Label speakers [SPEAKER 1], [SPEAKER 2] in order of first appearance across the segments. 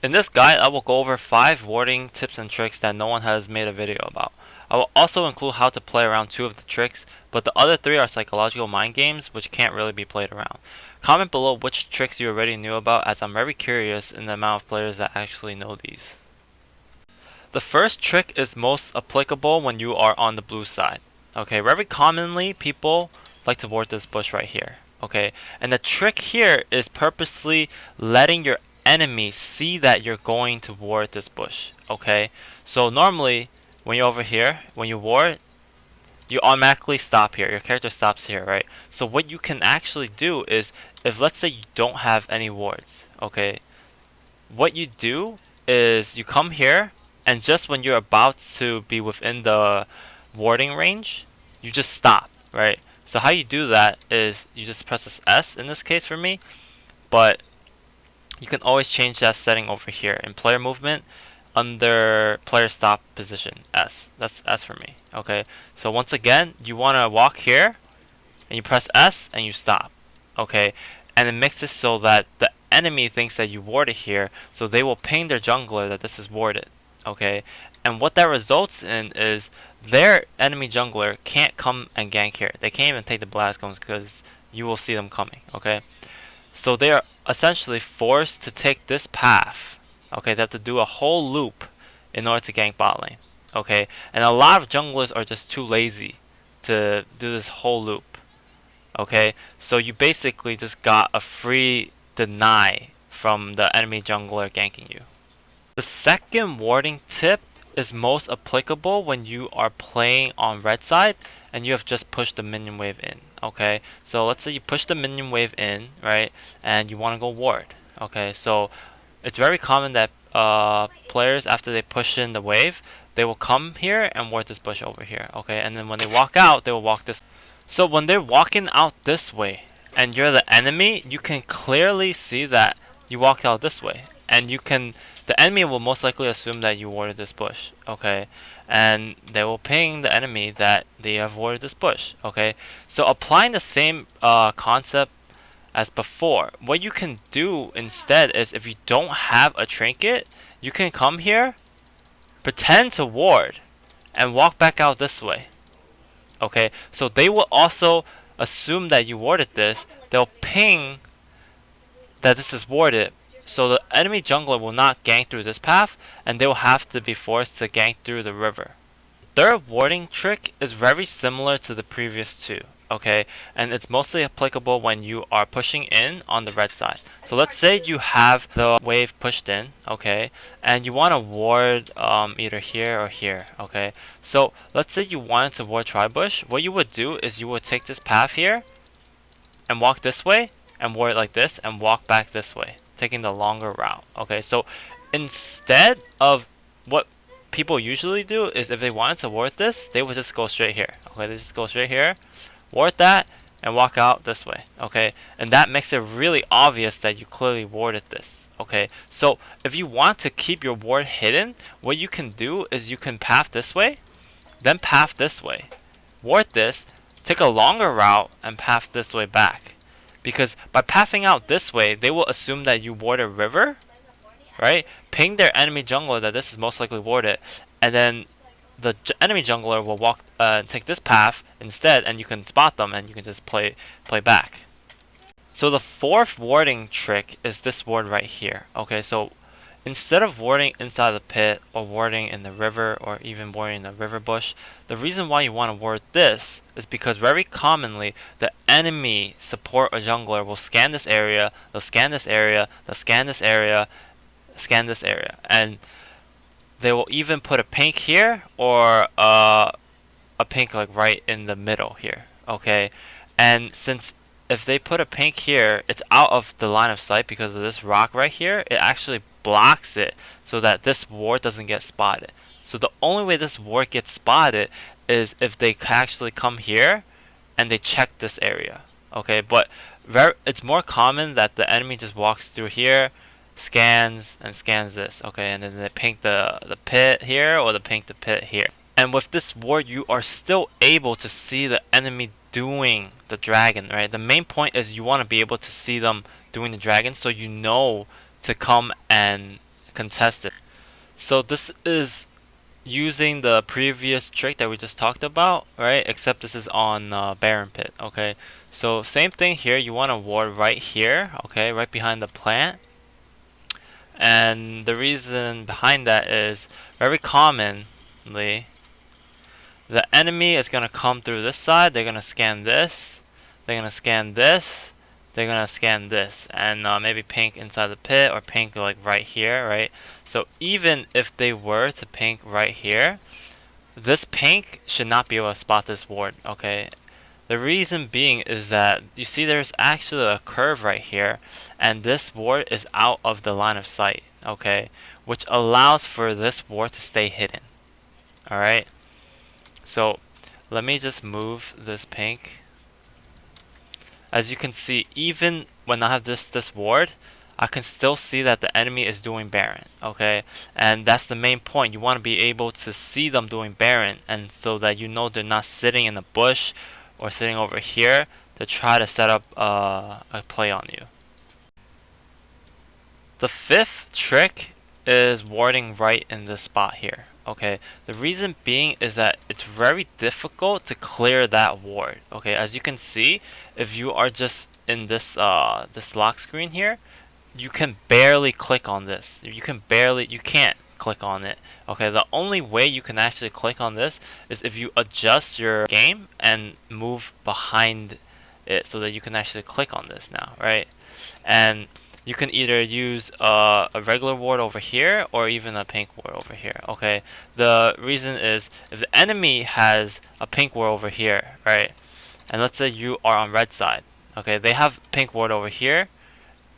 [SPEAKER 1] In this guide, I will go over 5 warding tips and tricks that no one has made a video about. I will also include how to play around 2 of the tricks, but the other 3 are psychological mind games which can't really be played around. Comment below which tricks you already knew about, as I'm very curious in the amount of players that actually know these. The first trick is most applicable when you are on the blue side. Okay, very commonly people like to ward this bush right here. Okay, and the trick here is purposely letting your enemy see that you're going to ward this bush. Okay, so normally when you're over here, when you ward, you automatically stop here. Your character stops here, right? So what you can actually do is, if let's say you don't have any wards, okay, what you do is you come here, and just when you're about to be within the warding range, you just stop, right? So how you do that is you just press this S in this case for me, but you can always change that setting over here in player movement under player stop position S. That's S for me. Okay, so once again, you want to walk here and you press S and you stop. Okay, and it makes it so that the enemy thinks that you warded here, so they will ping their jungler that this is warded. Okay, and what that results in is their enemy jungler can't come and gank here. They can't even take the blast cones because you will see them coming. Okay, so they are essentially forced to take this path. Okay, they have to do a whole loop in order to gank bot lane. Okay, and a lot of junglers are just too lazy to do this whole loop. Okay, so you basically just got a free deny from the enemy jungler ganking you. The second warding tip is most applicable when you are playing on red side and you have just pushed the minion wave in. Okay, so let's say you push the minion wave in, right, and you want to go ward. Okay, so it's very common that players, after they push in the wave, they will come here and ward this bush over here. Okay, and then when they walk out, they will walk this. So when they're walking out this way and you're the enemy, you can clearly see that you walked out this way, and the enemy will most likely assume that you warded this bush. Okay, and they will ping the enemy that they have warded this bush. Okay, so applying the same concept as before, what you can do instead is, if you don't have a trinket, you can come here, pretend to ward, and walk back out this way. Okay, so they will also assume that you warded this. They'll ping that this is warded, so the enemy jungler will not gank through this path, and they will have to be forced to gank through the river. Third warding trick is very similar to the previous two, okay, and it's mostly applicable when you are pushing in on the red side. So let's say you have the wave pushed in, okay, and you want to ward either here or here, okay. So let's say you wanted to ward Tribush. What you would do is you would take this path here and walk this way and ward it like this and walk back this way, taking the longer route. Okay, so instead of what people usually do is, if they wanted to ward this, they would just go straight here. Okay, they just go straight here, ward that, and walk out this way. Okay, and that makes it really obvious that you clearly warded this. Okay, so if you want to keep your ward hidden, what you can do is you can path this way, then path this way, ward this, take a longer route, and path this way back. Because by pathing out this way, they will assume that you ward a river, right? Ping their enemy jungler that this is most likely warded, and then the enemy jungler will walk take this path instead, and you can spot them and you can just play back. So the fourth warding trick is this ward right here. Okay, so instead of warding inside the pit or warding in the river or even warding in the river bush, the reason why you want to ward this is because very commonly the enemy support or jungler will scan this area, they'll scan this area, they'll scan this area, scan this area, and they will even put a pink here or a pink like right in the middle here. Okay, and since if they put a pink here, it's out of the line of sight because of this rock right here. It actually blocks it so that this ward doesn't get spotted. So the only way this ward gets spotted is if they actually come here and they check this area. Okay, but it's more common that the enemy just walks through here, scans and scans this. Okay, and then they pink the pit here or they pink the pit here. And with this ward, you are still able to see the enemy doing the dragon, right? The main point is you want to be able to see them doing the dragon, so you know to come and contested. So this is using the previous trick that we just talked about, right? Except this is on Baron Pit, okay? So same thing here, you want to ward right here, okay? Right behind the plant. And the reason behind that is very commonly the enemy is going to come through this side, they're going to scan this, they're going to scan this, they're going to scan this, and maybe pink inside the pit or pink like right here, right? So even if they were to pink right here, this pink should not be able to spot this ward, okay? The reason being is that you see there's actually a curve right here, and this ward is out of the line of sight, okay? Which allows for this ward to stay hidden, alright? So let me just move this pink. As you can see, even when I have this ward, I can still see that the enemy is doing Baron, okay? And that's the main point. You want to be able to see them doing Baron, and so that you know they're not sitting in the bush or sitting over here to try to set up a play on you. The fifth trick is warding right in this spot here. Okay, the reason being is that it's very difficult to clear that ward. Okay, as you can see, if you are just in this this lock screen here, you can barely click on this. You can't click on it. Okay, the only way you can actually click on this is if you adjust your game and move behind it so that you can actually click on this now, right? And you can either use a regular ward over here or even a pink ward over here, okay? The reason is if the enemy has a pink ward over here, right? And let's say you are on red side, okay? They have pink ward over here,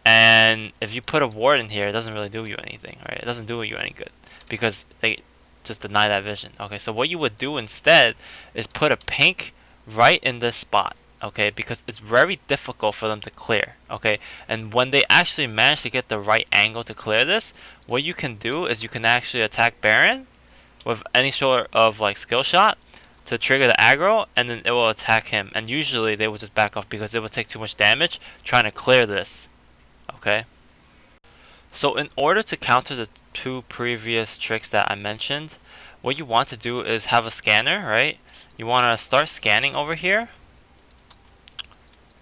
[SPEAKER 1] and if you put a ward in here, it doesn't really do you anything, right? It doesn't do you any good because they just deny that vision, okay? So what you would do instead is put a pink right in this spot, okay, because it's very difficult for them to clear, okay? And when they actually manage to get the right angle to clear this, what you can do is you can actually attack Baron with any sort of like skill shot to trigger the aggro, and then it will attack him, and usually they will just back off because it will take too much damage trying to clear this, okay? So in order to counter the two previous tricks that I mentioned, what you want to do is have a scanner, right? You want to start scanning over here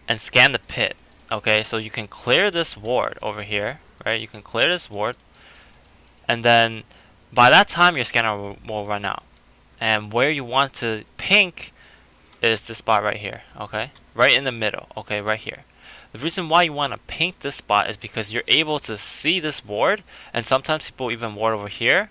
[SPEAKER 1] and scan the pit, okay? So you can clear this ward over here, right? You can clear this ward, and then by that time your scanner will run out. And where you want to pink is this spot right here, okay? Right in the middle, okay, right here. The reason why you want to paint this spot is because you're able to see this ward, and sometimes people even ward over here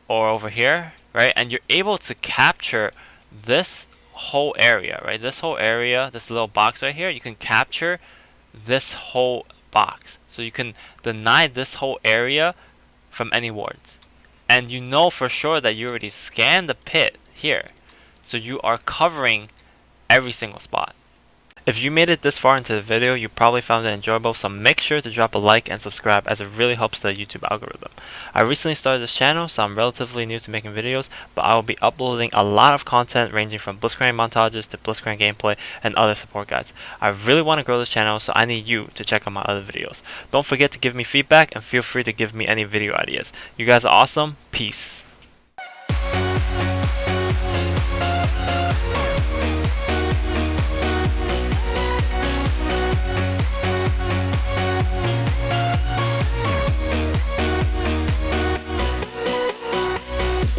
[SPEAKER 1] or over here, right? And you're able to capture this whole area, right? This whole area, this little box right here, you can capture this whole box. So you can deny this whole area from any wards. And you know for sure that you already scanned the pit here. So you are covering every single spot. If you made it this far into the video, you probably found it enjoyable, so make sure to drop a like and subscribe as it really helps the YouTube algorithm. I recently started this channel, so I'm relatively new to making videos, but I will be uploading a lot of content ranging from Blitzcrank montages to Blitzcrank gameplay and other support guides. I really want to grow this channel, so I need you to check out my other videos. Don't forget to give me feedback and feel free to give me any video ideas. You guys are awesome. Peace.